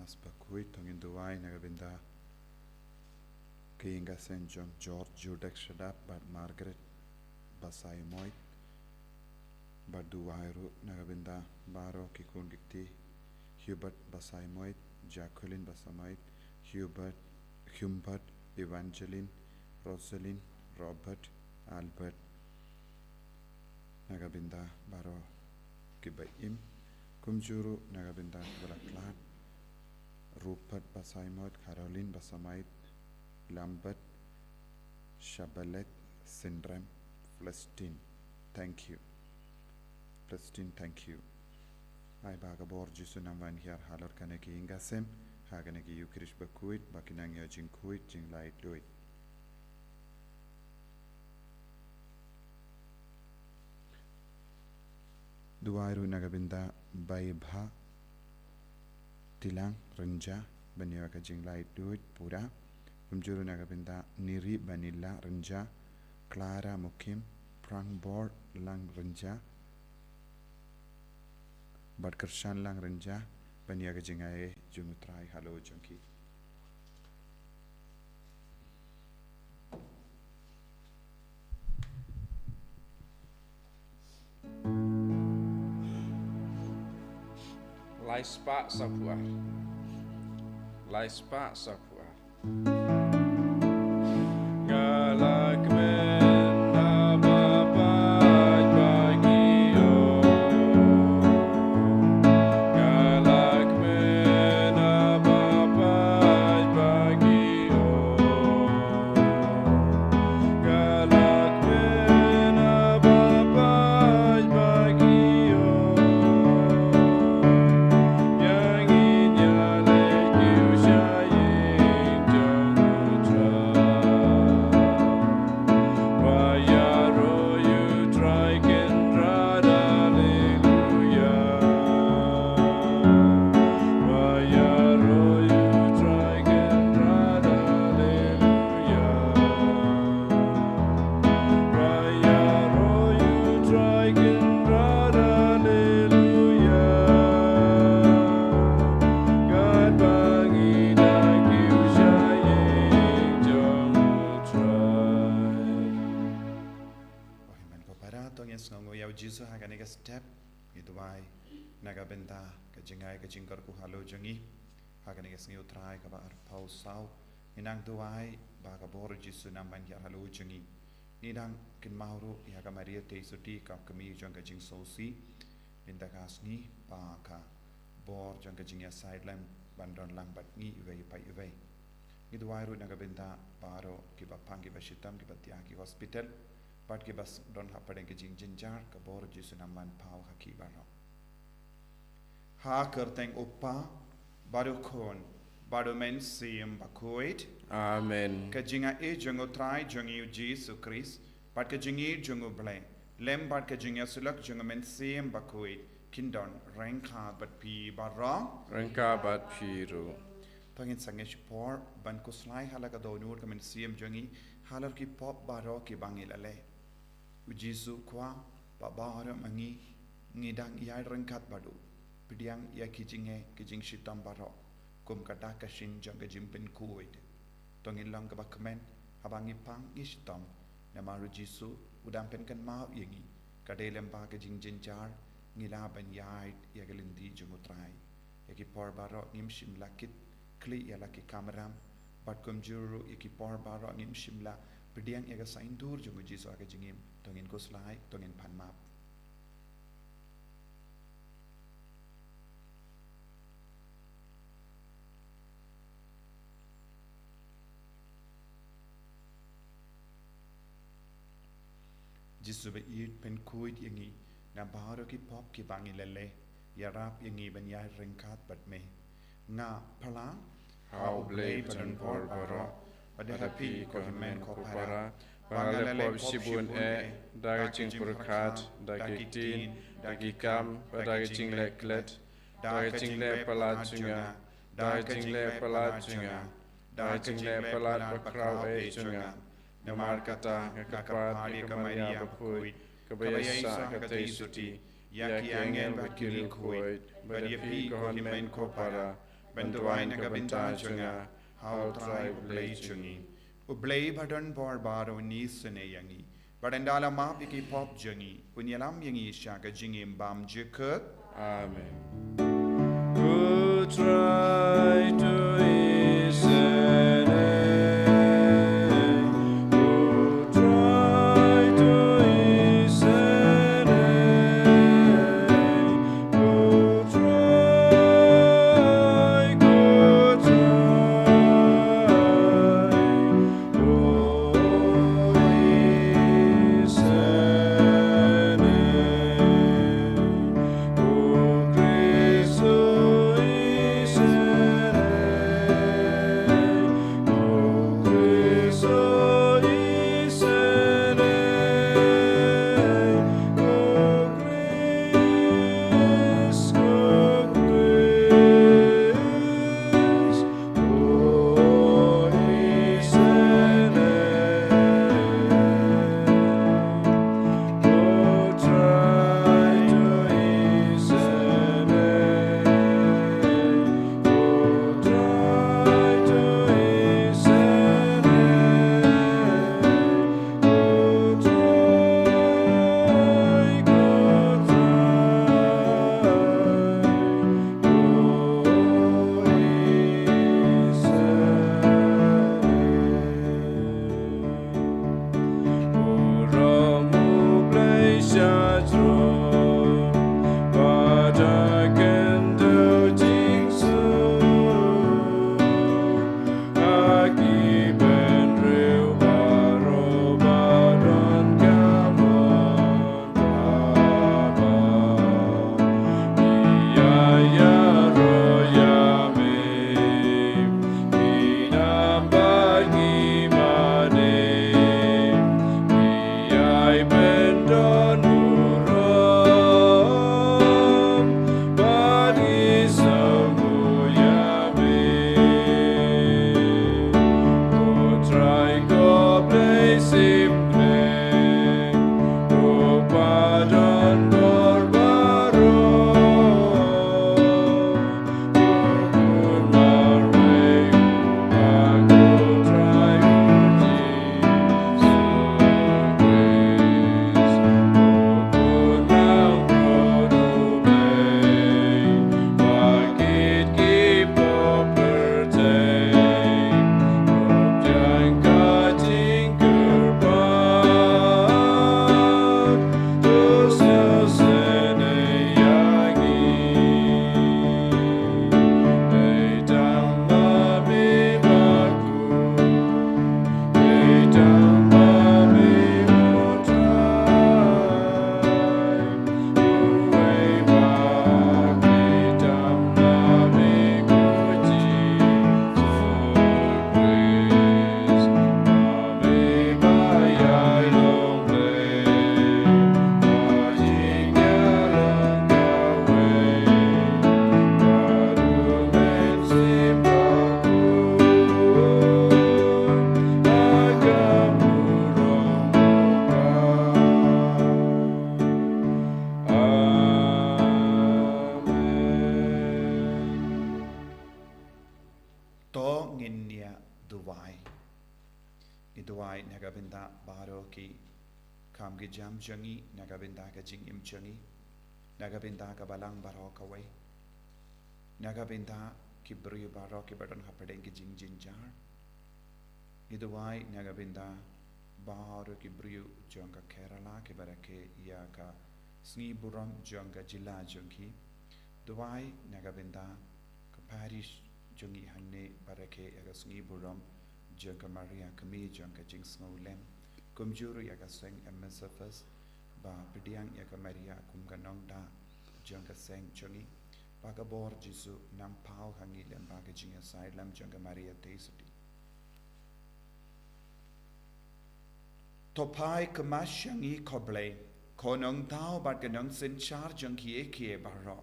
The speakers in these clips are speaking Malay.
Nas Bakhuid tongin duai nagabinda Kinga Saint John George Judek Shadap Bad Margaret Basai Moit Bad Duairu nagabinda Baro Kikun Gikti Hubert Basai Moit Jacqueline Basamait Humbert Evangeline Rosalind Robert Albert nagabinda Baro Kibaim Kumjuru nagabinda Balaklat Rupert Basaimoit, Caroline Basamait, Lambert, Shabalet, Syndrome, Flestin. Thank you. Flestin, thank you. I bagabor Jisunam van here, Halor Kaneki Ingasem, Haganeki Ukrish Bakhuid, Bakinang Yajin Kuit, Jing Lait-ïa. Duairu Nagabinda Baibha. Tilang Renja Baniwa Kajing Lait-ïa Pura Kumjuru Nagabinda Niri Banila Renja Clara Mukim Prangbor Lang Renja Badkarshan Lang Renja Baniwa Kajing Ae Jungu Trai Halo Junki Laispa Sapua Laispa Sapua Galak men ababai bagio Galak men ababai bagio Galak men ababai bagio Jisu haganega step idwai nagabenda kajingai kajingkar ku halo jangi haganega sngi utrai ka bar pau sau inang duai baga bor Jisu namban ya halo jangi nidang kin mauru ya ka Maria te suti ka kami jang kajing sosi inda kasni pa ka bor jang kajing ya sideline bandon lang bat ngi wei pai wei idwai ru nagabenda baro ki bapang ki bashitam ki batia ki hospital Pat ke bas don hapadeng ke jing jinjar ke bor Jisu naman pau haki baro. Ha kerteng upa baru kon baru men sim Bakhuid. Amen. Ke jinga e jungo Trai jungi Jisu Christ. Pat ke jingi jungo bleng. Lem pat ke jinga sulak jungo men sim Bakhuid. Kindon rengka bat pi baro. Rengka bat piru. Pangin sangesh por ban kuslai halaka donur ke men sim jungi halar ki pop baro ki bangil ale. Jisu kwa babara mangi ngidang yai rengkat badu pidiang ya kijinge kijing shitam baro kum kada kashin jang kajim pen kuid tongin lang ka bakmen habangi pang ishtam namaru Jisu udam pen kan mau yangi kadelem ba kajing jinjar ngila ban yai ya galindi jungu Trai yaki por baro ngim shim lakit kli ya laki kameram bat kum juru yaki por baro ngim shimla pidiang ya ga saindur jungu Jisu aga jingim tongin kuslai tongin panmap Jisu be yit pen kuid yangi na baro ki pop ki bangi lele ya rap yangi ban ya rengkat bat me nga pala How blade and por baro pada happy ko himen ko para Pangale pop sibun daging purkat, daging tin, daging kam, daging leklet, daging le pelajunga, daging le pelajunga, daging le pelat bakrau junga. Namar kata kapat di Maria Bakhuid, kebiasa kata suti, yaki angel bakiri kuid, beriapi kohon men ko para, Bentuai nagabinta junga, how trai blay jungi. Ublay badan bor baro ni sene yangi. Barandala mapiki pop jungi, unyalam yangi shaka jingim bam jikut. Amen. Who try to nagabinda baro ki kam ki jam jangi nagabinda ka jing im jangi nagabinda ka balang baro ka way nagabinda ki bru baro ki badan hapade ki jing jin jar iduwai nagabinda baro ki bru janga Kerala ki barake ya ka Sngi buram janga jilla jangi duwai nagabinda ka parish jangi hanne barake ya ka Sngi buram jangka Maria kami jangka jing snolem kumjuru ya ka seng MSFS ba pidiang ya ka Maria kum ganong da jangka seng changi ba ka bor jisu nam pau hangi lem ba ka jing aside lam jangka Maria teisati topai kemasyangi koble konong tau bat ganong sin char jangki eke barro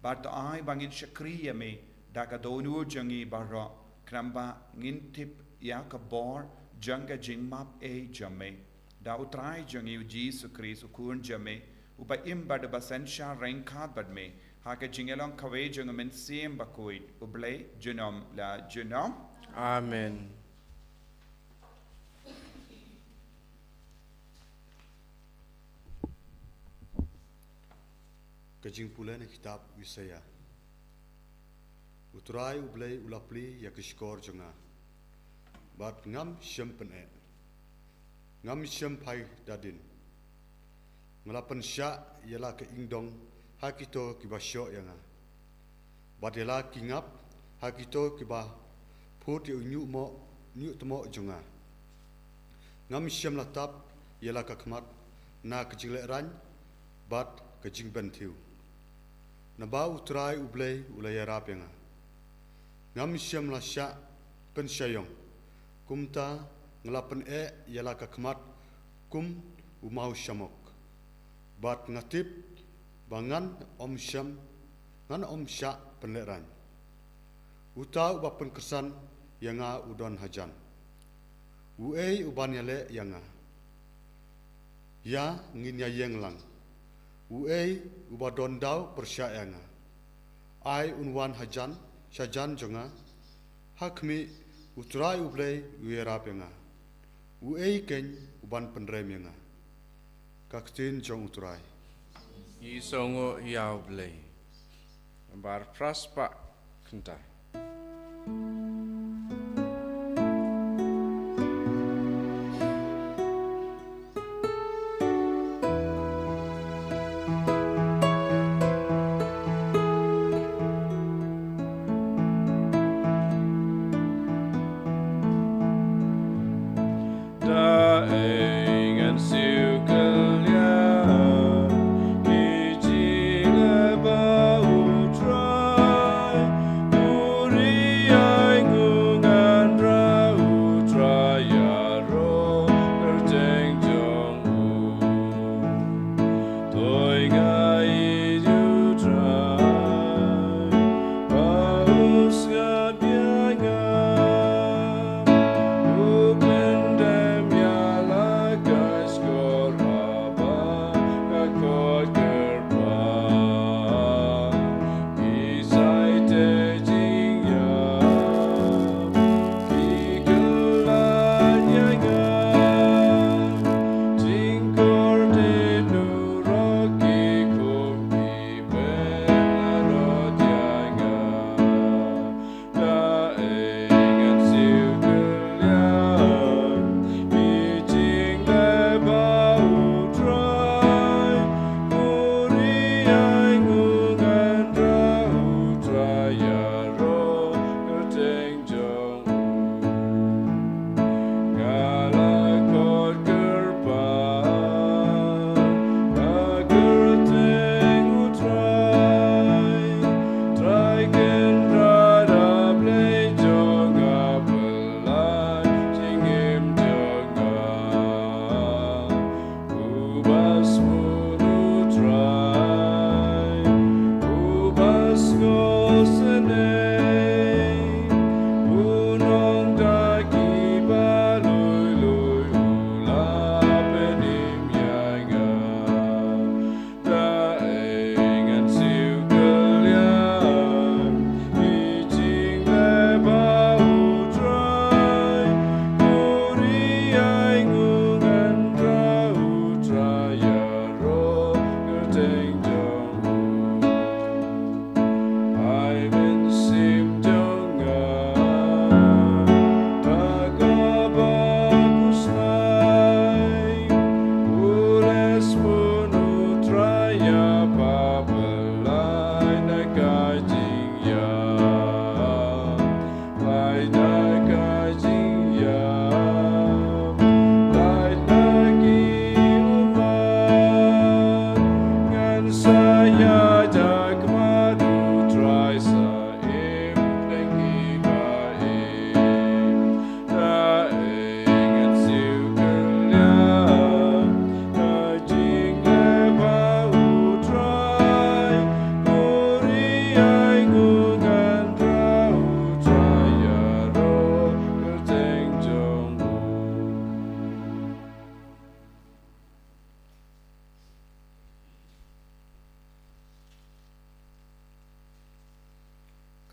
bat ai bangin shakri yame da ka donu jangi barro kramba ngintip ya ka bor janga jing map e jame da utrai jangi Jesus Christ ukun jame uba im bad basen sha rain khat bad me Haka jingelong kawe jung men sim Bakhuid ublay junom la junom. Amen. Kajing pula na kitab Wisaya. Utrai ublay ulapli ya kishkor jonga. Bat ngam syempen ngam syempai dadin. Ngalapan syak ialah ke ingdong hakito kiba syok yanga. Bat ialah kingap hakito kiba put yu nyu temo jonga. Ngam syem latap ialah kakmat na kejilek ran bat kejing bentiu. Naba utrai ublay ulaya rap yanga. Ngam syem la syak pensyayong. Kumta ngelapan ialah kakmat kum umau syamok. Bat ngatip bangan om syam ngan om syak penleran. Uta ubapen kesan yanga udon hajan. Uei uban yale yanga. Ya ngin ya yeng lang. Uei ubadon dau persyak yanga. Ai unwan hajan syajan jonga. Hakmi utrai ublay uerap yanga. Uei ken uban penrem yanga. Kaktin jong utrai. Isongo yaublay. Bar praspa kentai.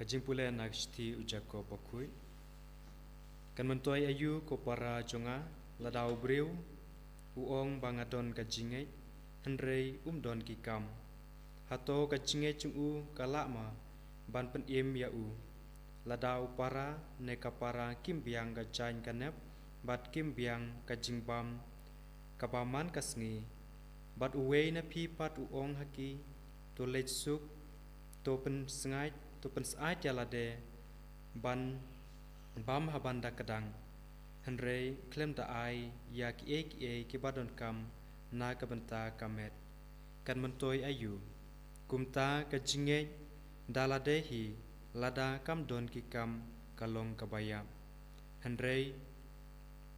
kajing pula nak sti ujako Bakhuid kan mentoi ayu ko para jonga ladau breu uong bangadon kajingai henrei don kikam hato kajingai chungu kalama ban pen im ya u ladau para ne kapara kimbiang gajain kanep bat kimbiang kajingbam kabaman kasngi bat uwei na pi pat uong haki to lech suk to pen sngai to pen sai jalade ban bam habanda kadang henrei klem da ai ya ki ki badon kam na kabanta kamet kan mentoi ayu kumta kajinge daladehi lada kam don ki kam kalong kabaya henrei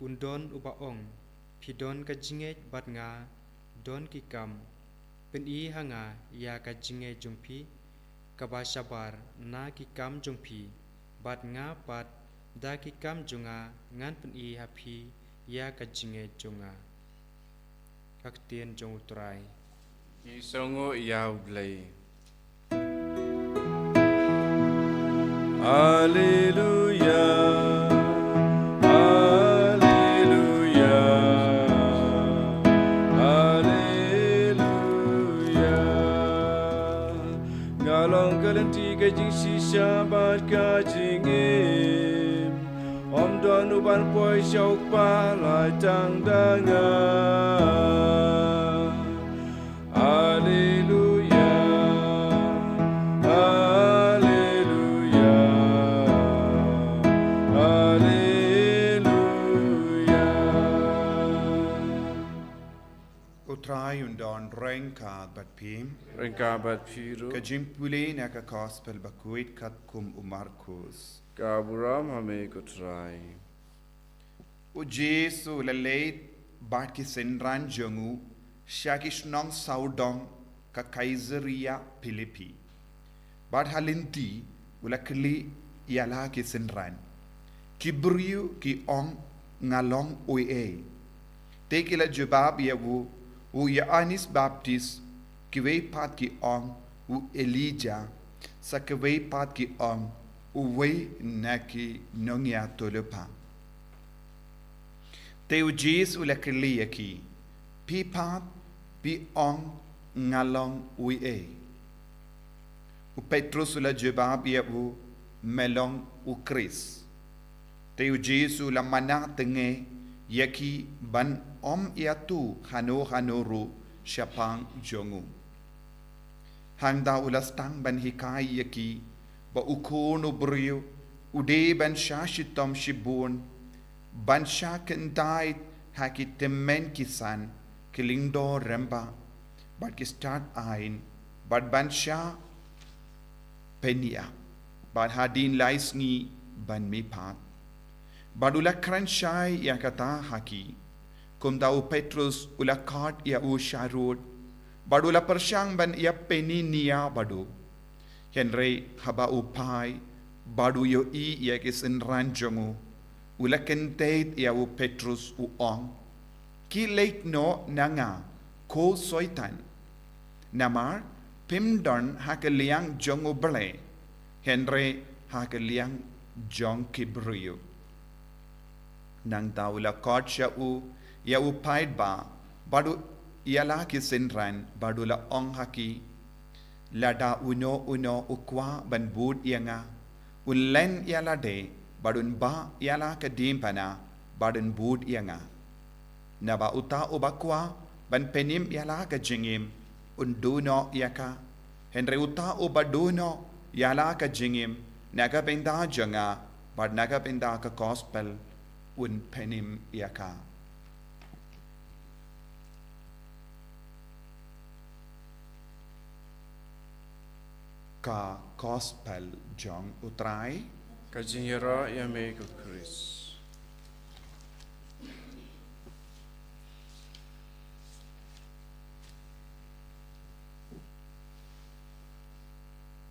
undon ubaong pidon kajinge bat nga don ki kam pen I hanga ya kajinge jungpi kabashabar na ki kam jungpi bat nga pat da ki kam junga ngan pen I happy ya kajinge junga kaktien jong Trai Isongo yaw lay Hallelujah Hallelujah Hallelujah Galong kalenti kajing shisha bat kajing Om don uban poi syok pa lai tang dangan Hallelujah Hallelujah Hallelujah Trai undon rengka bat pim Rengka bat piru kajing pule na ka gospel Bakhuid kat kum Marcus Kaburam hame ko try O Jesu la leit bat ki senran jongu shakish nong saudong ka Kaiseria Philippi bat halinti ula kli yala ki senran kibriu ki ong ngalong oe te kila jabab ya u Yohanes Baptist ki wei pat ki ong u Elijah sa ki wei pat ki ong uwei naki nongya tolopa te u Jesu la kli yaki pi pat pi ong ngalong ue u Petrus la jebab ya u melong u Chris te u Jesu la mana tenge yaki ban om ya tu hanoru syapang jongu hangda ulastang ban hikai yaki ba ukono brio ude ban shashitom shibun ban shakendait haki temen kisan kilingdo remba but ki start ein but ban sha penia but hadin laisngi ban mi pat badula kranshai ya kata haki kumda u Petrus ula kart ya u sharud badula persyang ban ya peni nia badu Henry haba upai badu yo I ya kisin ranjongu ula kentait ya u Petrus u ong ki leit no nanga ko soitan namar pimdon hakaliang jongu ble Henry hakaliang jong kibriyo nang taula kotcha u ya u paid ba badu yala kisin ran badula ong haki lada uno ukwa ban bud yanga ulen yala de badun ba yala kadim pana badun bud yanga naba uta ubakwa ban penim yala ka jingim unduno yaka henry uta ubaduno yala ka jingim naga benda janga bad naga benda ka gospel un penim yaka ka gospel jong utrai Kajingira yame ko Chris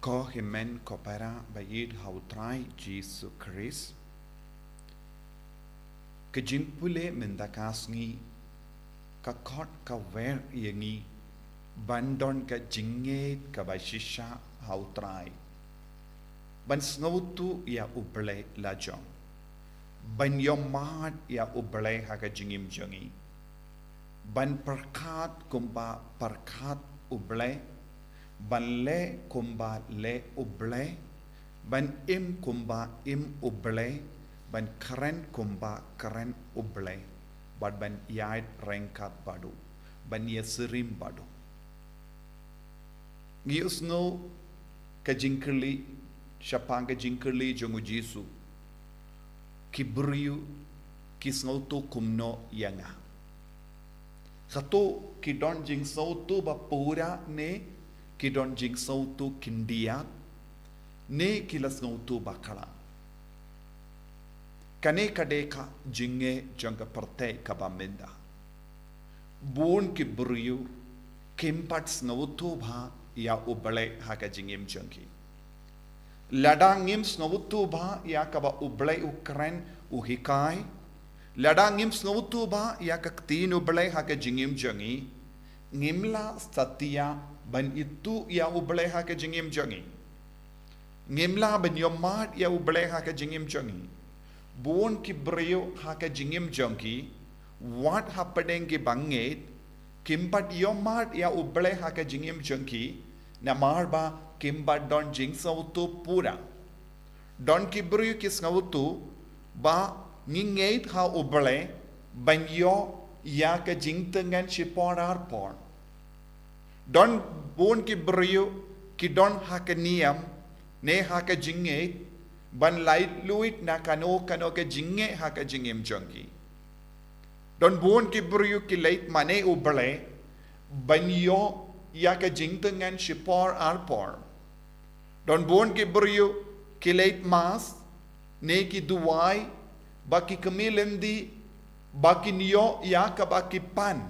ko himen ko para bayid hautrai Jesus Christ ke jimpule mendakasngi ka kot ka ver yangi bandon ka jinget ka bashisha hautrai ban snautu ya uble la jong ban yomat ya uble ha ka jingim jongi ban perkat kumba perkat uble ban le kumba le uble ban im kumba im uble ban keren kumba keren uble ban yait rengkat badu ban yasirim badu giusno ka jingkeli siapa ka jingkeli jongu Jesu kibriu kisngautu kumno yanga satu kidon jing sautu bapura ne kidon jing sautu kindia ne kilas ngautu bakala kane kadeka jinge jangka parte kabamenda bun kibriu kimpat ngautu bha ya ubale haka jingim jangki ladangim snautu ba ya kaba ublay ukren uhikai ladangim snautu ba ya kaktin ublay haka jingim jangi ngimla satya ban itu ya ublay haka jingim jangi ngimla ban yomat ya ublay haka jingim jangi bon kibreo haka jingim jangi what happening ki banget kimpat yomat ya ublay haka jingim jangi namarba kimba don jing sautu pura don kibru kis ngautu ba ngingeit ha uble banyo ya ka jing tengan shiporar por don bon kibru ki don ha ka niam ne ha ka jingeit ban light luit na kano ka jinge ha ka jingem jongi don bon kibru ki lait mane uble banyo ya ka jing tengan shipor arpor don bon ki brio ki late mas ne ki duwai baki kamilendi baki niyo ya ka baki pan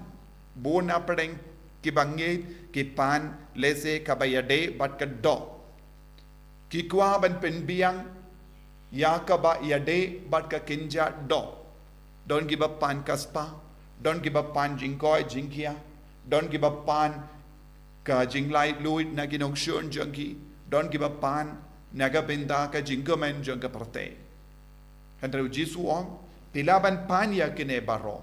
bon apeng ki bange ki pan lese kabayade bat ka do ki kwa ban pen biang ya ka ba yade bat ka kinja do don give up pan kaspa don't give up pan jingkoi jingkia don't give up pan ka jinglai luit na ginong shun junkie don't give up pan naga binda ka jingomen jungka parte handra Jesu ong pilaban pan ya kene baro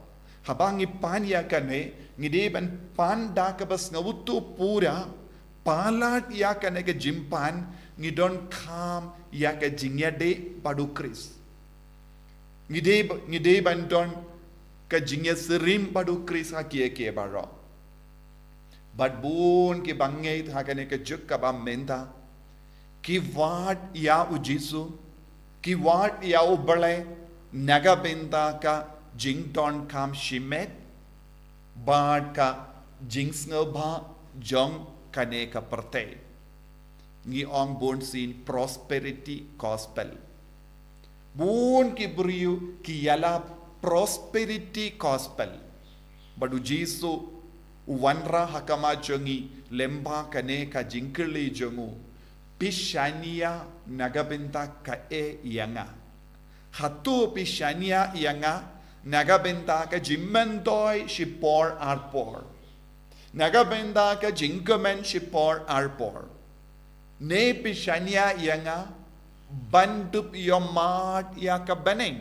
habang pan ya kane ngide ban pan da ka bas ngawutu pura palat ya kane ka jimpan ngidon kham ya ka jingyade padu kris ngide ban don ka jingya serim padu kris ha kie kie baro but bun ki bangai hakane ka juk ka bam menta ki wat ya u Jesu ki wat ya u bale naga benta ka jington kam shimet bad ka jingsnobha jong kane ka parte ngi ong bon sin prosperity gospel bun ki briu ki yala prosperity gospel badu Jesu wanra hakama jongi lemba kane ka jingkeli jongu pishania nagabenta ka yanga hatu pishania yanga nagabenta ka jimmendoi shipor arpor nagabenta ka jingkamen shipor arpor ne pishania yanga bandup yomat ya ka beneng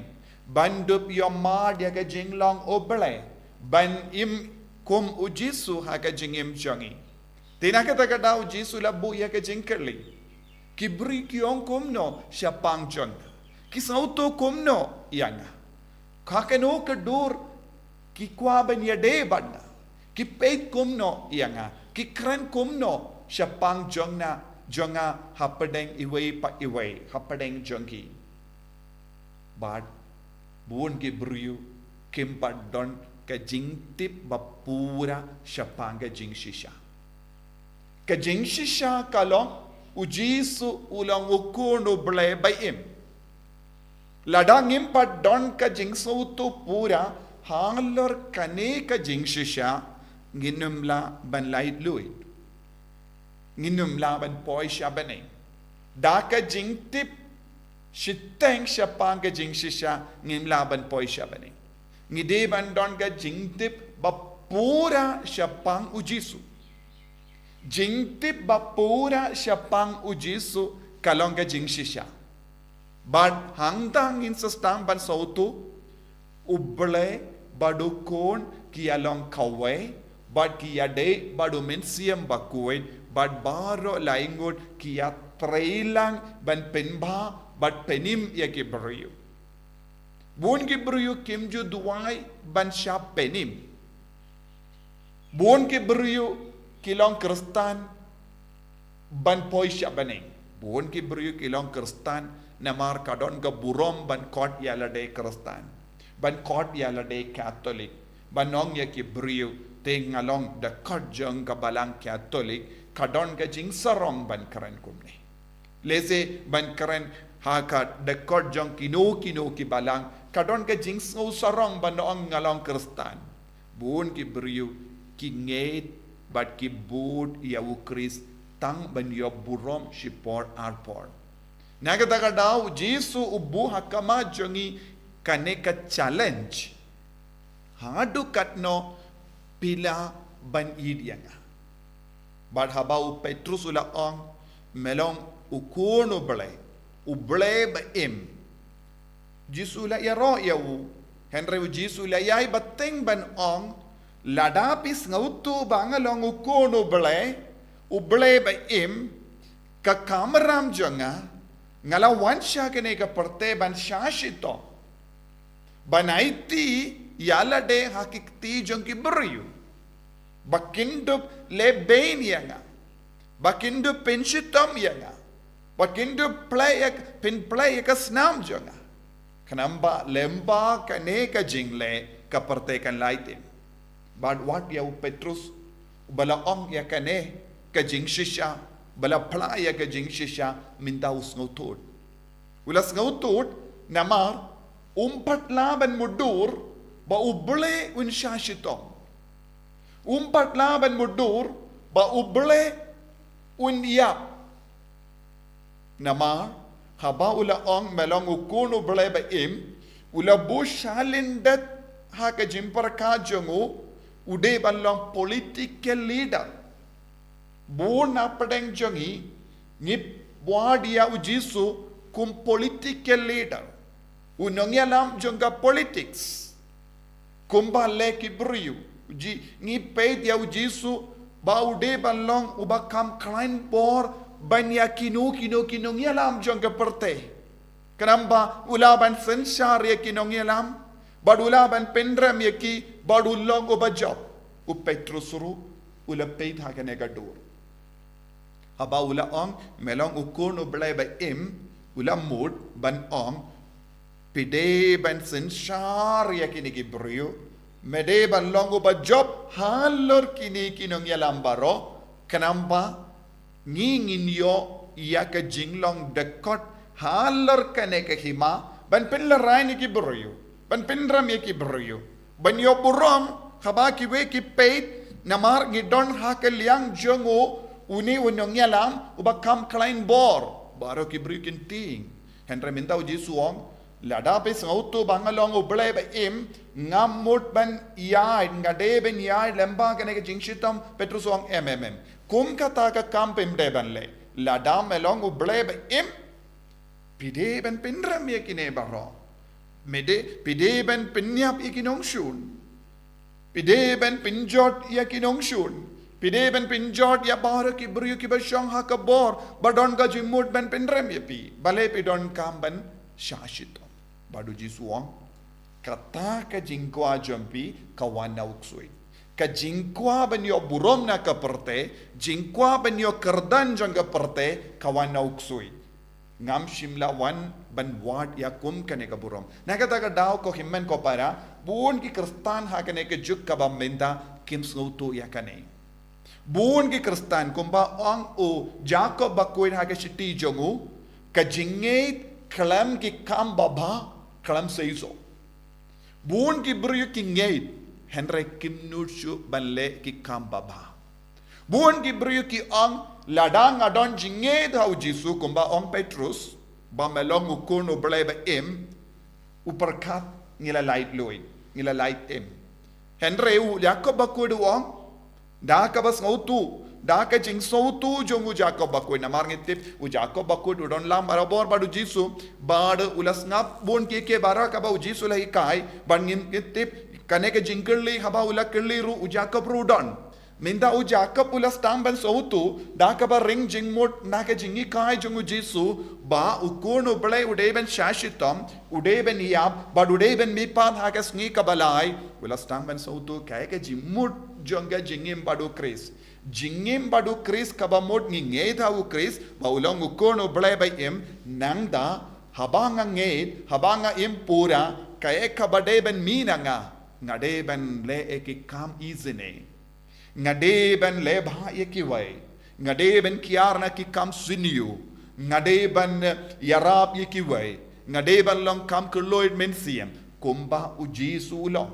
bandup yomat ya ka jinglong obele ban im kum ujisu haka jingim jongi tina kata kata ujisu labu ya ka jingkerli kibri kiong kumno siapang jong kisauto kumno yanga kakeno kedur ki kwa ben yade banda ki peit kumno yanga ki kran kumno siapang jongna jonga hapadeng iwei pa iwei hapadeng jongi bad buon kibriu kimpat don ka jingtip bapura siapang ka jing shisha ka jing shisha kalong ujisu ulang ukuno blay bayim ladangim pat don ka jingsu tu pura halor kane ka jingshisha nginumla ban light luit nginumla ban poi shabane da ka jingtip shiteng shapang ka jingshisha ngimla ban poi shabane ngide ban don ka jingtip bapura shapang ujisu jingtip bapura siapang ujisu kalong ka jing shisha. But hangtang in sastang ban sautu, uble badu kon ki along kawe, but ki ade badu mensiam Bakhuid, but baro laingut ki trailang ban penba, but penim ya ki beriu. Bun ki beriu kimju duai ban sya penim. Bun ki beriu kilong Kristan ban poi sya baneng. Bun ki beriu kilong Kristan namar kadon ka burom ban kot yalade Kristan. Ban kot yalade Katolik. Banong ya ki beriu te ngalong da kot jeng ka balang Katolik kadon ka jing sarong ban keren kumne. Lese ban keren hakat da kot jeng kino ki balang kadon ka jing sarong ban noong ngalong Kristan. Bun ki beriu ki nget bat ki bud ya ukris tang ban yo burom shipor arpor. Nagataga daw Jesu ubu hakama jongi kaneka challenge. Hadu katno pila ban idyanga. But habau Petrus ula ong melong ukono uble ba im. Jesu la yaro yawu. Henry Jesu la yai bateng ban ong ladapis ngautu bangalong ukono uble ba im kakamaram jonga ngala wansha kene ka parte ban shashito banaiti yala de hakikti jonki beriu bakindup lebein yanga bakindup penshitom yanga bakindup play ka snam jonga kanamba lemba kane ka jingle ka parte kan laitin. But what ya Petrus bala ong ya kane ka jing shisha bala pla ya ka jing shisha minta usngutod. Ulas ngutod namar umpat laban mudur ba uble un shashitom. Umpat laban mudur ba uble un yap. Namar haba ula ong melong ukun uble ba im ula bu shalindat ha ka jimpar ka jongu ude balong political leader. Bon napadeng jongi ngip wadia ujisu kum political leader. Unongyalam jonga politics. Kumba leki beriu. Uji ngipet ya ujisu ba ude balong ubakam klein bor banya kino nyalam jonga perte. Kenapa ulaban sensar ya kino nyalam? Badulaban pendram ya ki badulong ubajab. Upetrusuru ulapeit hakane gadur. Haba ula ong melong ukun ublay ba im ulam mood ban ong pide ban sensar ya kini gibriu mede ban long ba job halor kini kinong yalam baro kenamba ngingin yo ya ka jinglong dekot halor kane ka hima ban pinlaray ni gibriu ban pinram ya gibriu ban yo burom haba kiwe ki peit namar ngidon hakaliang jongo uni unong yalam ubakam klein bor baro kibri kinting henry minta uji suong lada pe ngautu bangalong ublay ba im ngamut ban yai ngade ben yai lemba kane ke jingshitam Petrus suong kum kata ka kampem de ban le lada melong ublay ba im pide ben pinram ye kine baro mede pide ben pinyap ikinong shun pide ben pinjot ya kinong shun Pide ben pinjot ya bara ki beriu ki basyang ha ka bor badon ka jimut ben pinrem ya pi bale pidon kam ben shashito badu jisuang kata ka jingkwa jampi kawana uksui ka jingkwa ben yo burom na ka perte jingkwa ben yo kerdan jang ka perte kawana uksui ngam shimla wan ban wat ya kum kane ka burom nakata ka daw ko himmen ko para bun ki kristan ha kane ka juk ka bamenda kim snauto ya kane Buon ki Kristan kumba ang o Jacob Bakhuid ha ka shiti jongu ka jingait kalam ki kam baba kalam seizo. Buon ki beriu ki ngait Henry kim nurshu banle ki kam baba. Buon ki beriu ki ang ladang adon jingait ha ujisu kumba ang Petrus ba melong ukun ublay ba im uperkat ngila light loy ngila light im. Henry u Jacob Bakhuid ang da ka bas ngautu da ka jing so tu jong u Jacob Bakhuid na mar ngitip u Jacob Bakhuid udon lam arabor badu Jisu bad ulas ngap bon ke bara ka ba u Jisu lahi kai ban ngitip kane ke jingkerli haba ula kerli ru u Jacob rudon minda u Jacob ulas tamban so tu da ka ba ring jing mot na ka jingi kai jong u Jisu ba u kono blai udeben shashitam udeben yap bad udeben mipan ha ka sngi ka balai ulas tamban so tu kai ke jimut jonga jingim badu Chris jingim badu Chris kabamot ngi ngeda u Chris ba ulang u kono blai ba im nangda habanga habanga im pura kaya kabadeben minanga ngadeben le eki kam izine ngadeben le bha eki wai ngadeben kiarna ki kam siniu ngadeben yarab eki wai ngadeben long kam kuloid mensiam kumba u Jisu long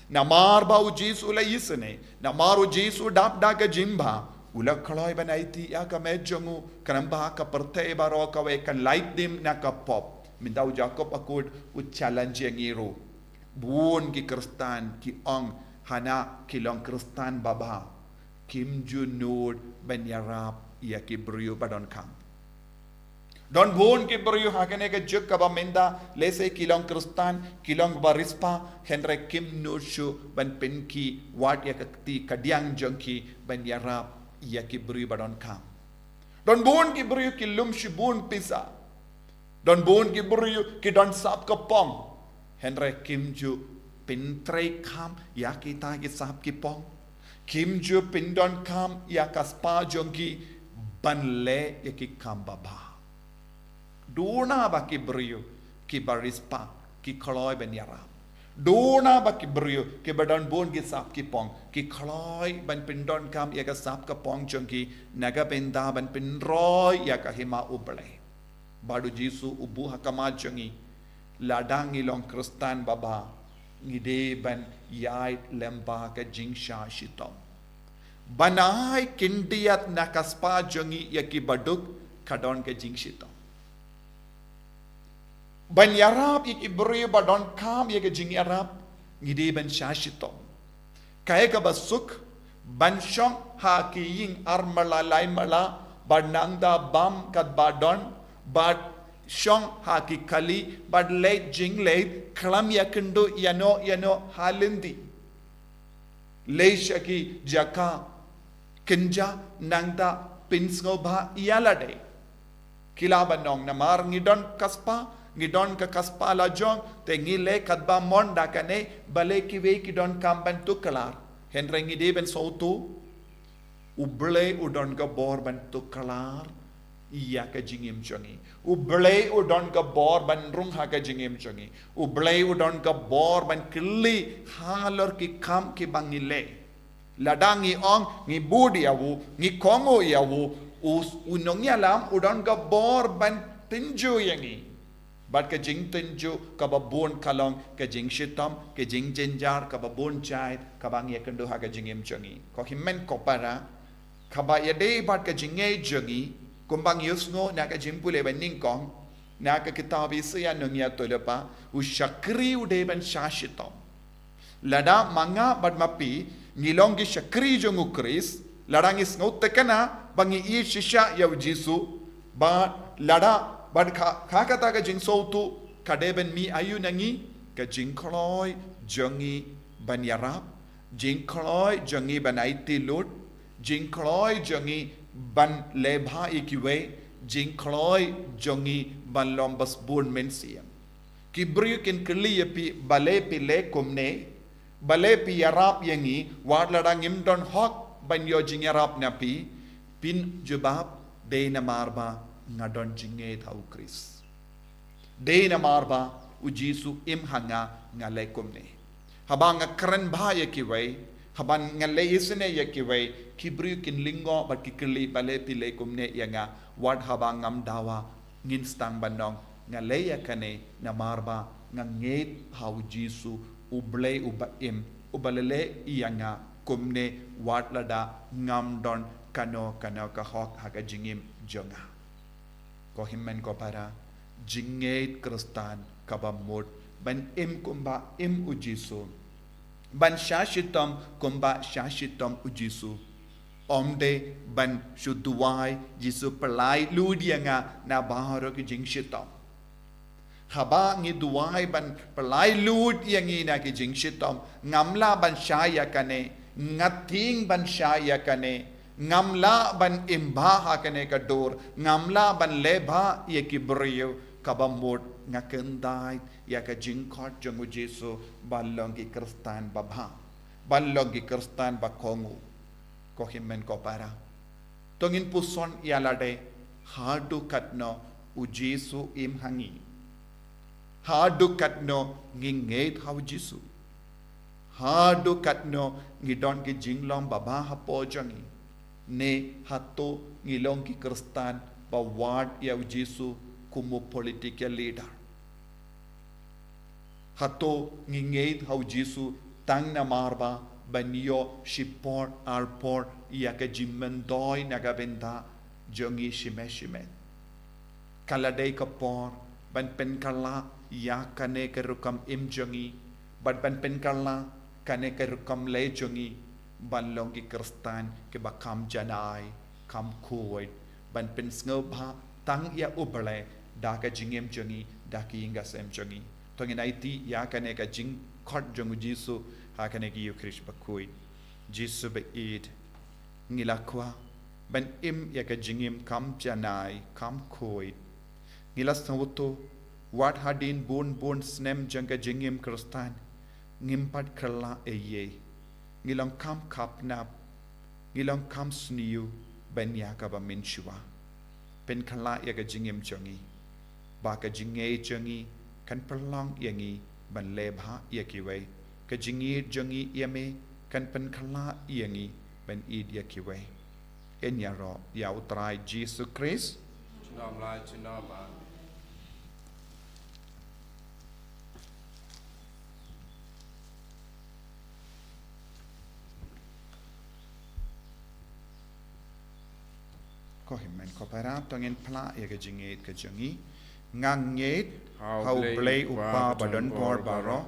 namar ba u Jisu la isne namar u Jisu dap daga jimba ula khloi banaiti ya ka mejongu kanamba ka perte baro ka we kan light dim na ka pop minda u Jacob Bakhuid u challenge ngiro buon ki kristan ki ong hana kilong kristan baba kim junod ben yarab ya ki brio badon kam don buon ki brio hakane ke juk ka ba minda lese kilong kristan kilong barispa henry kim nushu ben penki wat ya ti kadiang jongki ben yarab ya ki brio badon kam don buon ki brio ki lum shibun pisa don buon ki brio ki don sap ka pong henry kim ju pin Trai kam ya kita ki sap ki pong kim ju pin don kam ya kaspa jongki ban le ya ki kam baba dona ba ki brio ki barispa ki khloi ben yara dona ba ki brio ki badon bon ki sap ki pong ki khloi ban pin don kam ya ka sap ka pong jongki naga penda ban pin roy ya ka hima uble badu Jisu ubu hakama jongi ladang ilong kristan baba ngide ban yai lemba ka jingsha shitom banai kindiat nakaspa jongi yaki baduk kadon ka jingshitom ban yarab yaki bri badon kam yaki jing yarab ngide ban shashitom kaya ka basuk ban shong ha ki ying armala laimala banangda bam kat badon bad shong haki kali bad late jing late klam yakendo yano halindi leishaki jaka kinja nangda pinsgo ba yalade kilabanong namar ngidon ka kaspa la jong te ngile kadba monda kane bale kiwe kidon kamban tukalar henrengi deben sautu uble udon ka bor ban tukalar iya ka jingim jongi ublei udon ka bor ban rung ha ka jingim jongi ublei udon ka bor ban kili halor ki kam ki bangile ladangi ong ngi budi awu ngi kongo yawu unong yalam udon ka bor ban tinju yangi bat ka jing tinju ka babon kalong ka jing shitam ka jing jenjar ka babon chai ka bang yakendo ha ka jingim jongi ko himmen kopara ka ba yade bat ka jinge jongi kumbang yusno naka jimpule ban ningkong naka kitabi siya nungya tolepa ushakri udeban shashitom lada manga badmapi ngilongi shakri jongu Chris ladang is ngotekana bangi i shisha yaw Jisu ba lada bad kakata ka jingso tu kadeben mi ayu nangi ka jingkloi jongi ban yarab jingkloi jongi ban aiti lut jingkloi jongi ban lebha ikiwe jing kloi jongi ban lombas bun mensiam kibri kin kli pi bale pi le kumne bale pi yarap yangi wat ladang imdon hok ban yo jing yarap na pi pin jubab de na marba ngadon jinge thau Chris de na marba u Jisu im hanga ngale kumne habanga kren bha yakiwe haban ngale isne yakiwe kibri kin lingo bat kikli bale pile kumne yanga wad habang ngam dawa ngin stang bandong ngale yakane na marba nganget hau Jisu uble ubaim ubalele yanga kumne wad lada ngam don kano ka hok haga jingim jonga ko himmen ko para jinget kristan kabamot ban im kumba im u Jisu ban shashitam kumba shashitam u Jisu de ban shuduai jisu pelai lu dia na baharo ki jing shitom haba ngi duai ban pelai lu dia ngi na ki jing shitom ngamla ban shaya kane ngating ban shaya kane ngamla ban imba hakane kador ngamla ban leba ye ki brio kabamot ngakendai ya ka jingkot jongu Jesu balong ki kristan babha balong ki kristan bakongu ko himmen ko para tongin puson yalade hadu katno u Jesu im hangi hadu katno nginget hau Jesu hadu katno ngidon ki jinglong baba hapo jangi ne hato ngilong ki kristan ba ward ya u Jesu como political leader hato ngingeit hau Jesu tang na marba banyo shipor arpor ya ka jimmendoi naga benda jongi shime kaladei kapor ban pen kala ya kane kerukam im jongi ban pen kala kane kerukam le jongi ban longi kristan ke bakam janai kam kuwait ban pen sngoba tang ya ubale daka jingem jongi daki inga sem jongi tongin aiti ya kane ka jing khot jongu Jesu hakane ki Krish Bakhuid Jesu be id ngilakwa ban im ya ka jingim kam janai kam khoi ngilas tawto wat hadin bun snem janga jingim kristan ngimpat krala eye ngilang kam kapnap ngilang kam sniu ban ya ka ba minshwa pen khala ya ka jingim jongi ba ka jinge jongi kan perlang yangi ban lebha ya kiwei ka jingi jongi yame kan pen khala yangi ban id ya kiwei en ya ro ya utrai Jesus Christ Chinam lai chinam ba ko himmen ko para tongin pla ya ka jinget ka jongi nganget hau play upa badon por baro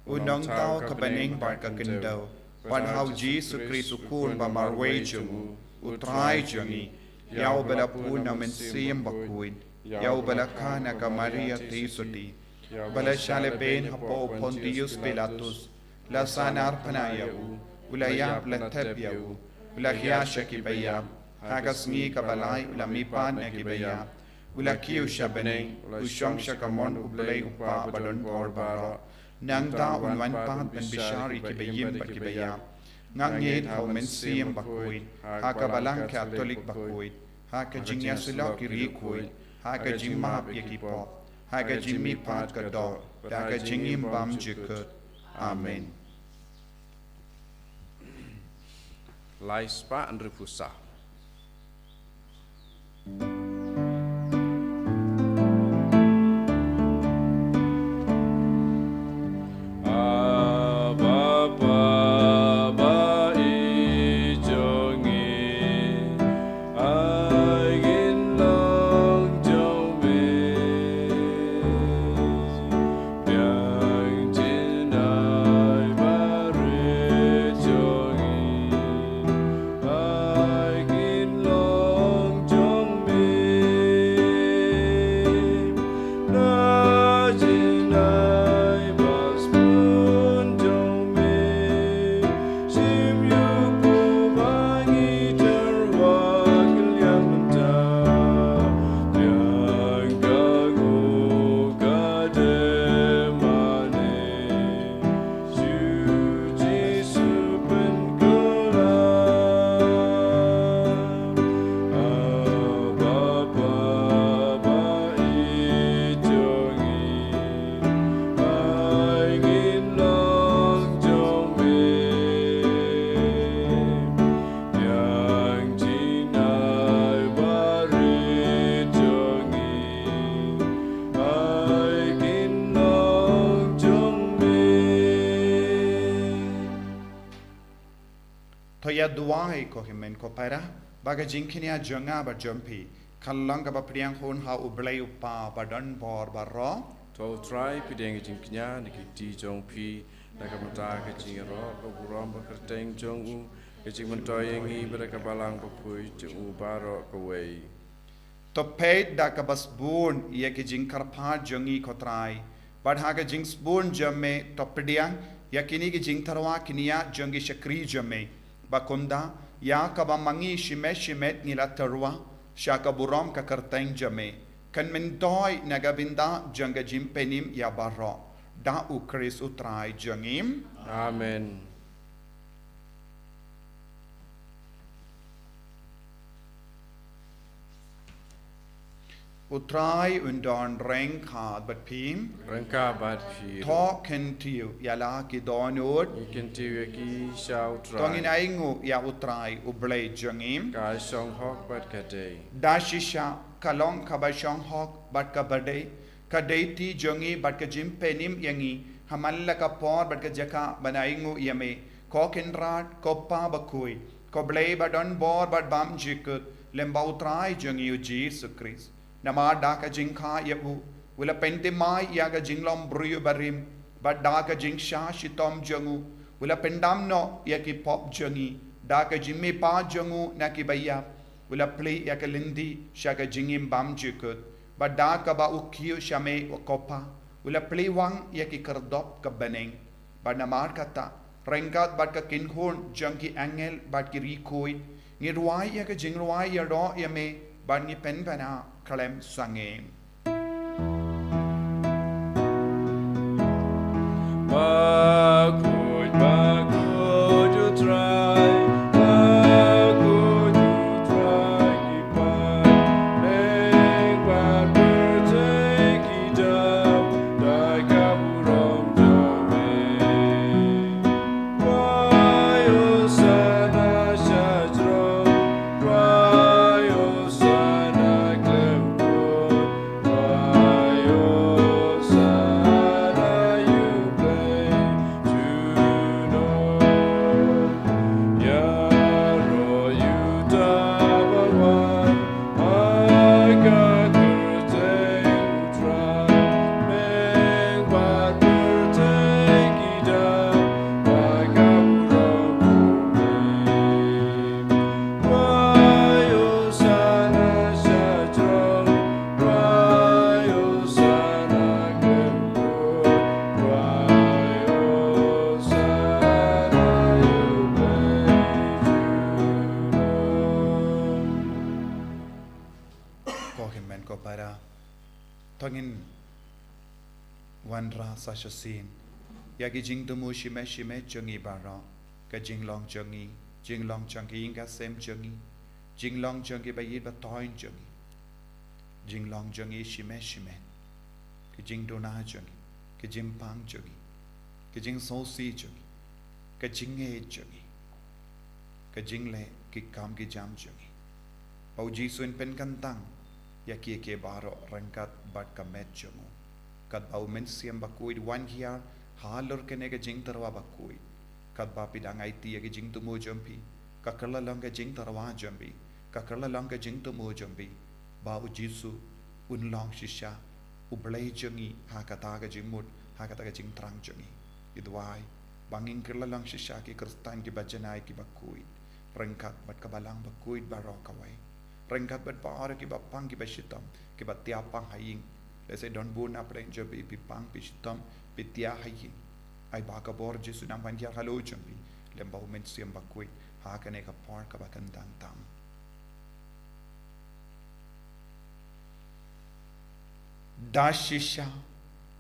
unong tao kabaning bar ka kendo pan hau Jesus Christ ukun ba marway jungu utrai jungi yau bala puna men siyem Bakhuid yau bala kana ka Maria tisoti bala shale ben hapo Pontius Pilatus la sanar panayau ulayap la tabyau ulahyasha ki bayab hagasngi ka balay ulamipan na ki bayab ulakiu shabeneng usyong shakamon ublay upa badon por baro nang da unwan pan ben bishari ki bayim pa ki bayab ngangit hau men siyem Bakhuid haka balang Catholic Bakhuid haka jingya sila ki rikuid haka jingmap ya ki pop haka jingmi pat ka do haka jingim bam jikut amen lai spa andre pusa Toya duai ko himen ko para baga jinkinia jonga ba jumpi kallang ka ba priang hon ha ublay upa badon bor barro to try pideng jing knya ni ki ti jong pi na ka mata ka jing ro ko buram ba kerteng jong u Kecing mentoyengi pada kabalang Bakhuid jeng ubaro kawai. Topet da kabas bun ia ke jing karpa jongi ko Trai. Bad haga jing spoon jamme topediang yakini ke jing tarwa kinia jongi shakri jamme. Bakunda ya kaba mangi shimet nila tarwa shaka buram ka karteng jamme. Kan mentoi nagabinda jonga jim penim ya barro. Da ukris utrai jongim. Amen. Utrai undan reng had but pim. Rengka bad fi. Talking to you yala ki donod. Ikan tiwi ki shau Tongin trai. aingu ya utrai ublay jongim. Ka song hok bad kadei. Dashisha kalong kabashong hok bat kabade kadeti jongi bat ka jim penim yangi hamalla ka por bat ka jaka banaingu yame kokinrat koppa Bakhuid koblay badon bor bat bam jikut lemba utrai jongi uji sukris nama daka jingkha yabu wila pentimai yaga jinglom bruyu barim bat daka jingsha shitom jongu wila pendam no yaki pop jongi daka jimmi pa jongu naki bayap wala play yakalindi shaga jingim bam jikut bada ka ba ukhiu shame kopa wala play wang yaki kardop ka baneng banamar kata rengat bat ka kinhorn junkie angel bat ki rikoi ngirwai yaka jingwai yado yame ban ni pen bana kalem sangem Bakhuid, Bakhuid, you try. Tongin wanra sashasin yagi jing tumu shime jongi bara ka jinglong jongi inga sem jongi jinglong jongi bayid ba toin jongi jinglong jongi shime ka jing dona jongi ka jing pang jongi ka jing sosi jongi ka jing e jongi ka jing le ki kam ki jam jongi pau jisun pen kantang yaki ke baro rangkat bat ka met jongo kat bau mensiam Bakhuid wan hiar halor kene ka jing tarwa Bakhuid kat ba pidang IT ya jing tumu jompi ka kerla lang ka jing tarwa jombi ka kerla lang ka jing tumu jombi ba ujisu unlong shisha ublay jongi ha kata ka jing mut ha kata ka jing trang jongi idwai banging kerla lang shisha ki kristan ki bajanai ki Bakhuid rangkat bat ka balang Bakhuid baro kawai rengkat bat paara ki bapang ki bashitam ki batia pang haying lese don bun apre jobi pi pang pi shitam pi tia haying ai ba ka bor jesu nam ban ya halo jombi lemba umen siam Bakhuid ha kane ka par ka bakandang tam dashisha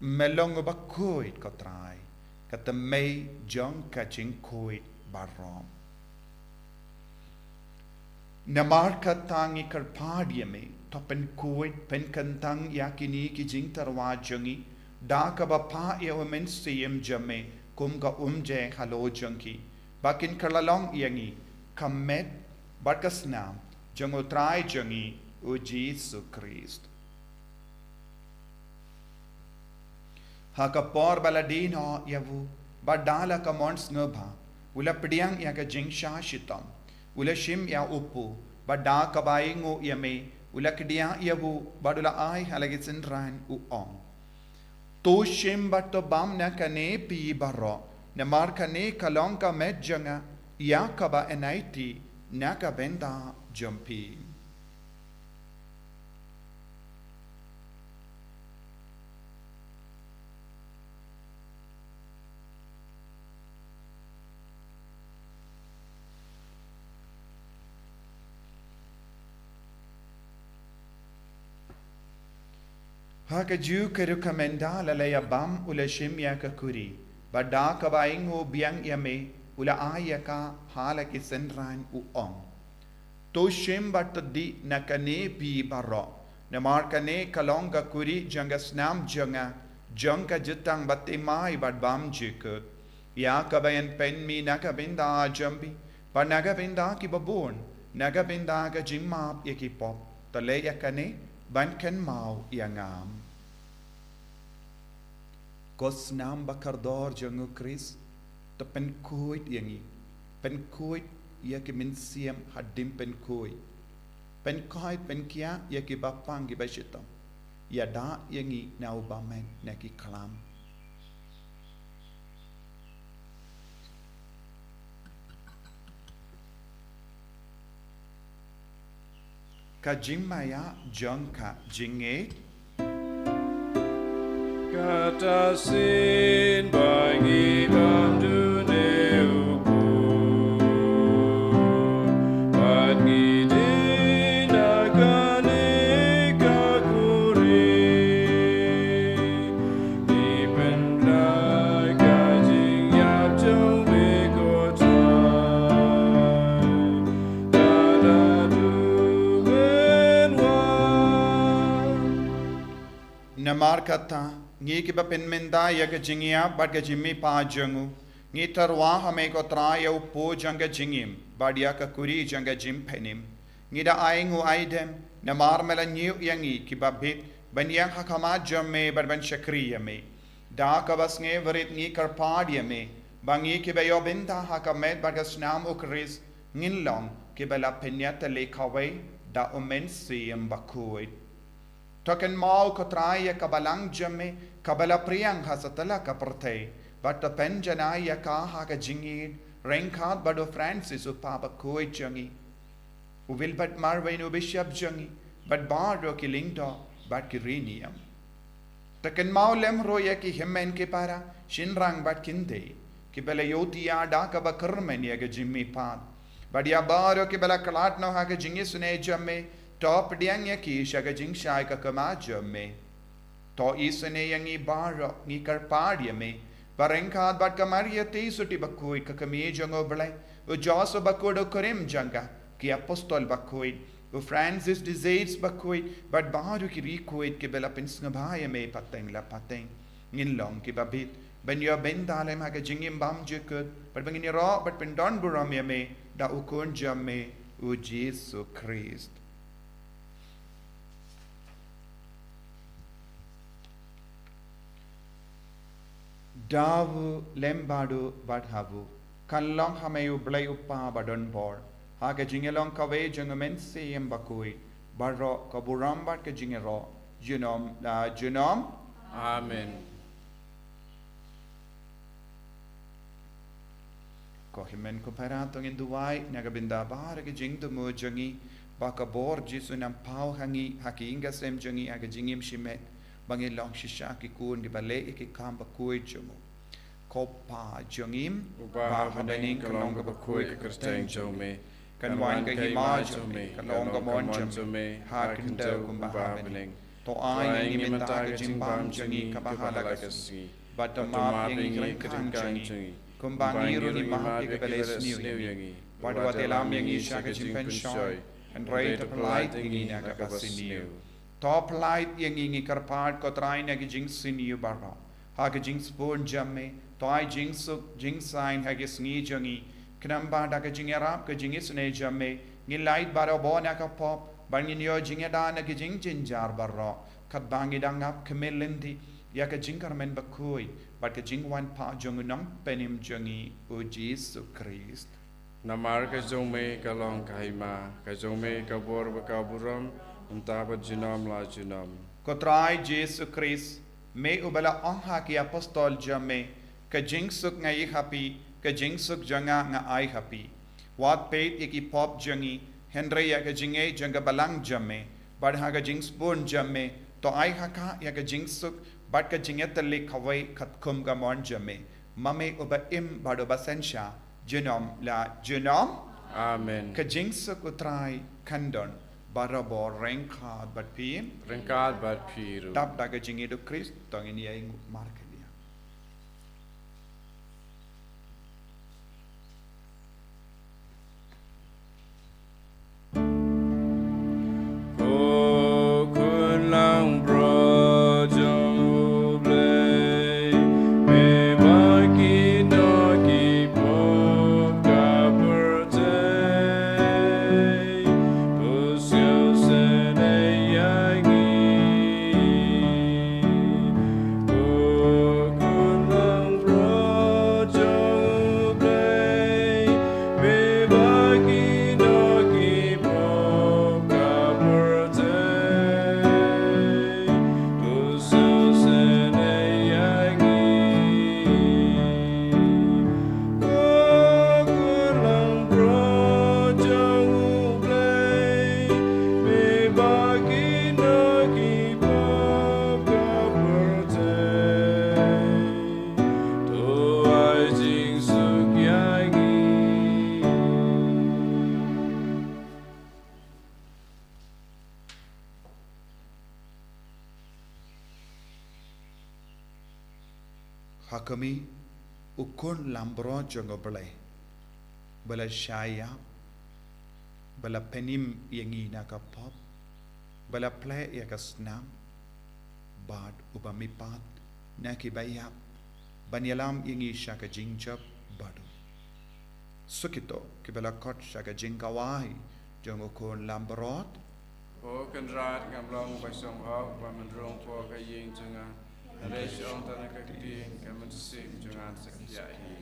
melong Bakhuid ka Trai ka tamay jong ka jing Khuid barom Namar katangi karpadiame topen Khuid pen kantang yakini ki jing tarwa jongi da ka bapa ya women siem jame kum ka umje halo jongi bakin karlalong yangi kamet barkasna jongo Trai jongi o Jesus Christ hakapor baladino yavu badala ka mons ngba ula pediang ya ka jing sha shitam ula shim ya upu bada kabaingo yame ula kedia yabu badula ai halagitsin ran u on to shim bato bam na kane pi baro na mar kane kalong ka met janga ya kaba enaiti naga benda jumpi. Haka ju kerukamenda lalaya bam ula shimya ka kuri. Bada ka baingo biang yame ula aya ka hala ki senran uong. To shim batadi nakane pi baro. Namarkane kalonga kuri janga snam janga. Janga jutang batimai bad bam jikut. Ya kabayan pen mi nakabinda jambi. But nagabinda ki babon. Nagabinda ka jimap yakipop. Talaya kane. Bankan mau yangam. Kos nam bakardor jangu Chris. To penkuit yangi. Penkuit yaki min siam hadim penkuit. Penkuit penkia yaki bapang gibashitam. Yada yangi nau bamen naki kalam. Kajimaya jangka jinge Kata sin bagi bandu neuku Bagi dinagane kakuri Di pendai kajing yap jauh bekotai Tada duwen wan namar kata ngi ki bapen menda ya ka jingia bad ka jimmi pa jangu ngi tarwa hame ko Trai au po janga jingim bad ya ka kuri janga jim penim ngi da aingu aidem namar mela nyu yangi ki babit ban yang hakama jamme bad ban shakriya me da ka bas nge varit ngi karpad yame bangi ki bayo benda hakamet bad ka snam ukris ngin long ki bala penyata le kawai da omen siyam Bakhuid. Token mau ko Trai ya kabalang jamme kabala priyang hasatala kapertay but the penjana ya ka haga jingid renkat bado Francis upa Bakhuid jangi uvil but marwain u bishop jangi but bardo kilingdo but kirinium token mau lem roya ki himmen ke para shinrang but kinde ki bela yotiya da ka bakarmen ya ga jimmi pad but ya baro ki bela kalat no haga jingi sune jamme top diang ya ki shaga jing shai ka kama jamme to isane yangi baro ni karpadia me barengkad bat kamaria te suti Bakhuid ka kami jango blai u joso Bakhuid korim janga ki apostol Bakhuid u Francis disease Bakhuid but baru ki Bakhuid ke bela pinsnga bhaya me pateng la pateng ngin long ki babit ben yo ben dalem ha ka jingim bam jekut but bangin ro but pendon buram ya me da ukun jamme u Jesus Christ. Davu lembadu badhavu kanlong hameyu blay upa badon bor haga jingelong kawe jangamen seyem Bakhuid barro kaburam bad ka jingero junom la junom Amen ko himen ko paratong induwai nagabinda bar ka jingdu mo jangi baka bor jisu nam pau hangi haki inga sem jangi aga jingim shimet bangin long shisha ki kun di bale ki kam Bakhuid jumo kopa jangim Uba habening kalonga Bakhuid kersteng jome kan wan ka hima jome kalonga mon jome ha kinda kumba habening to ai ni menta ka jimbam jangi kabahala kasi batama yang kring jangi kumbang iru ni maha ki bale sniu yangi wadwa telam yangi shaka jimpen shoy and right applied yangi na ka pasiniu top light yang ingi karpad ko Trai na jing siniu barra ha ka jing spon jamme to ai jing suk jing sign ha ka Sngi jangi knamba da ka jing arab ka jing isne jamme ngi light bara bona ka pop bangin yo jing da na ka jing jinjar barra kat bangi dangap kemelendi ya ka jing karmen Bakhuid but ka jing wan pa jongunam penim jangi o Jesus Christ Namar ka jome kalong kahima ka jome ka bor ka buram Untabat junam la junam. Ko Trai Jesus Christ me ubala ongha ki apostol jamme ka jing suk ngai happy ka jing suk janga nga ai happy wat peit iki pop jangi Henry ya ka jinge janga balang jamme bad ha ka jing spoon jamme to ai haka ya ka jing suk bad ka jinget le khawai khat khum ka mon jamme mame oba im bad oba sensha genom la genom Amen. ka jing suk utrai kandon barabo rengkhat bad pi Rengkat bat piru. tap da ka jinge do Christ tong ini ai markelia Ko kun lang bro jong blay. Me bagi no ki po ka birthday. Pusyo sene yangi. Ko kun lang bro jong blay. Me bagi no ki po ka birthday. Pusyo sene yangi. Ko kun lang bro jong blay. Me bagi no ki po ka birthday. To ai jing suk yangi. hakami ukun lambro jongo belai bala shaya bala penim yangi na ka pop bala play ya ka snam bad ubamipat na ki bayap banyalam yangi shaka jingjap badu sukito ki bala kot shaka jingkawai jongo kun lambrot Ko kan rat ngam long ba song ho ba man rong po ka ying chunga. Re shong ta na ka ti ka man sim chunga sa kya hi.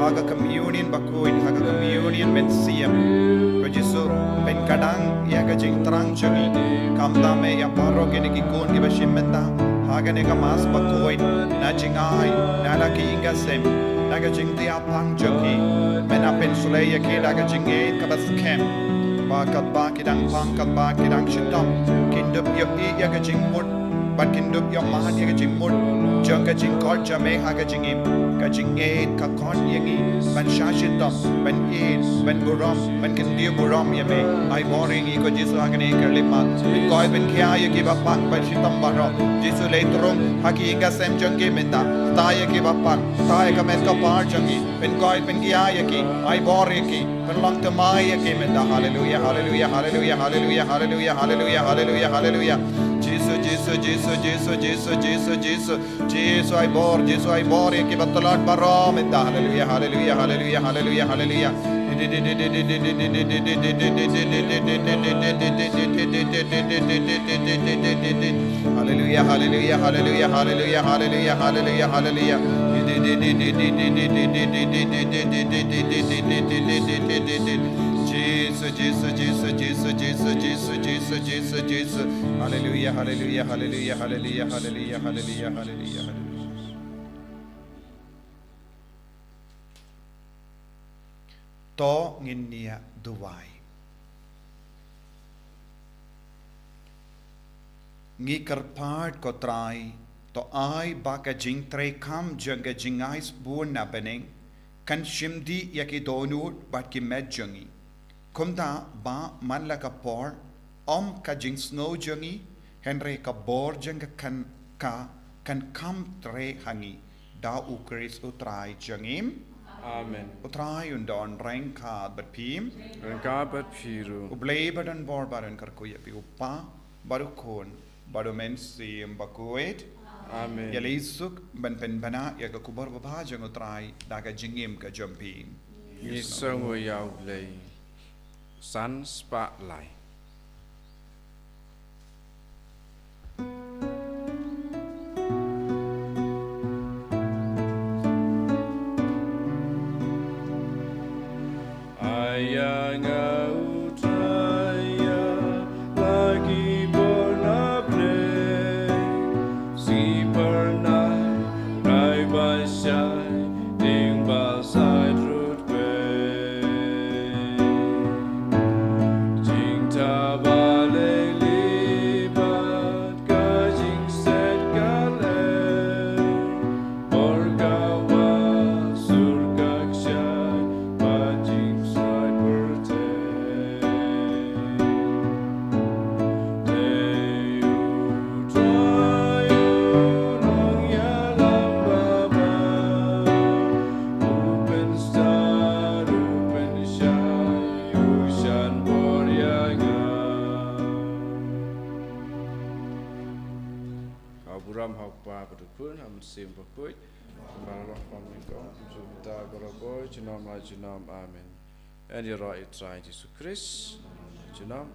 haga communion Bakhuid haga communion men siam ko Jesu pen kadang ya ka jing terang jangi kamta me ya paro kene ki kon ki bashim menta haga ne ka mas Bakhuid na jingai na la ki inga sem na ka jing dia pang jangi men apen sulay ya ke la ka jing e ka bas kem ba kat ba kidang pang kat ba kidang shitam kindup yo e ya ka jing mut but kindup yo mahan ya ka jing mut jang ka jing kor jame ha ka jing im ka jing e ka kon yangi ban shashitam ban e ban buram ban kindiu buram ya me ai boring e ko Jesu ha ka ne kerle ma koi ben kya ya ki ba pak ban shitam baro Jesu le trom ha ki inga sem jang ke menta ta ya ki ba pak ta ya ka met ka par jangi ben koi ben kya ya ki ai boring ki ben lang ta mai ya ki menta hallelujah hallelujah hallelujah hallelujah hallelujah hallelujah hallelujah hallelujah Jesus, Jesus, Jesus, Jesus, Jesus, Jesus, Jesus, Jesus, I bore, ki batalat barom, and hallelujah, hallelujah, hallelujah, hallelujah, hallelujah. Hallelujah, hallelujah, hallelujah, hallelujah, hallelujah, hallelujah, hallelujah. Jesus, Jesus, Jesus, Jesus, Jesus, Jesus, Jesus, Jesus, Jesus. Hallelujah, hallelujah, hallelujah, hallelujah, hallelujah, hallelujah, hallelujah, hallelujah. To nginia duwai. Ngi karpart ko trai, to ai baka jing trai kam janga jingais buon na beneng, kan shimdi yaki donut bat ki med jangi. Kumda ba man la ka por, ka jing snow jangi, henry ka bor janga kan kam tre hangi, da ukris utrai jangim. Amen. Utrai undon rengka bat pim. Rengka bat piru. Ublay badan bor badan karkuya pi upa, baru kon, baru mensim Bakhuid. Amen. Yalisuk ban pen bana ya ka kubar baba jang utrai da ka jingim ka jumpin. Nisang yau lay. Sun spotlight. Ayang utraya lagi bernaplay si pernah rai basyai ding balsai trut pun ham sim Bakhuid Barok pamikong Jumta Goroboy Jinom la Jinom Amen. And you're right, Trai Jesus Christ Jinom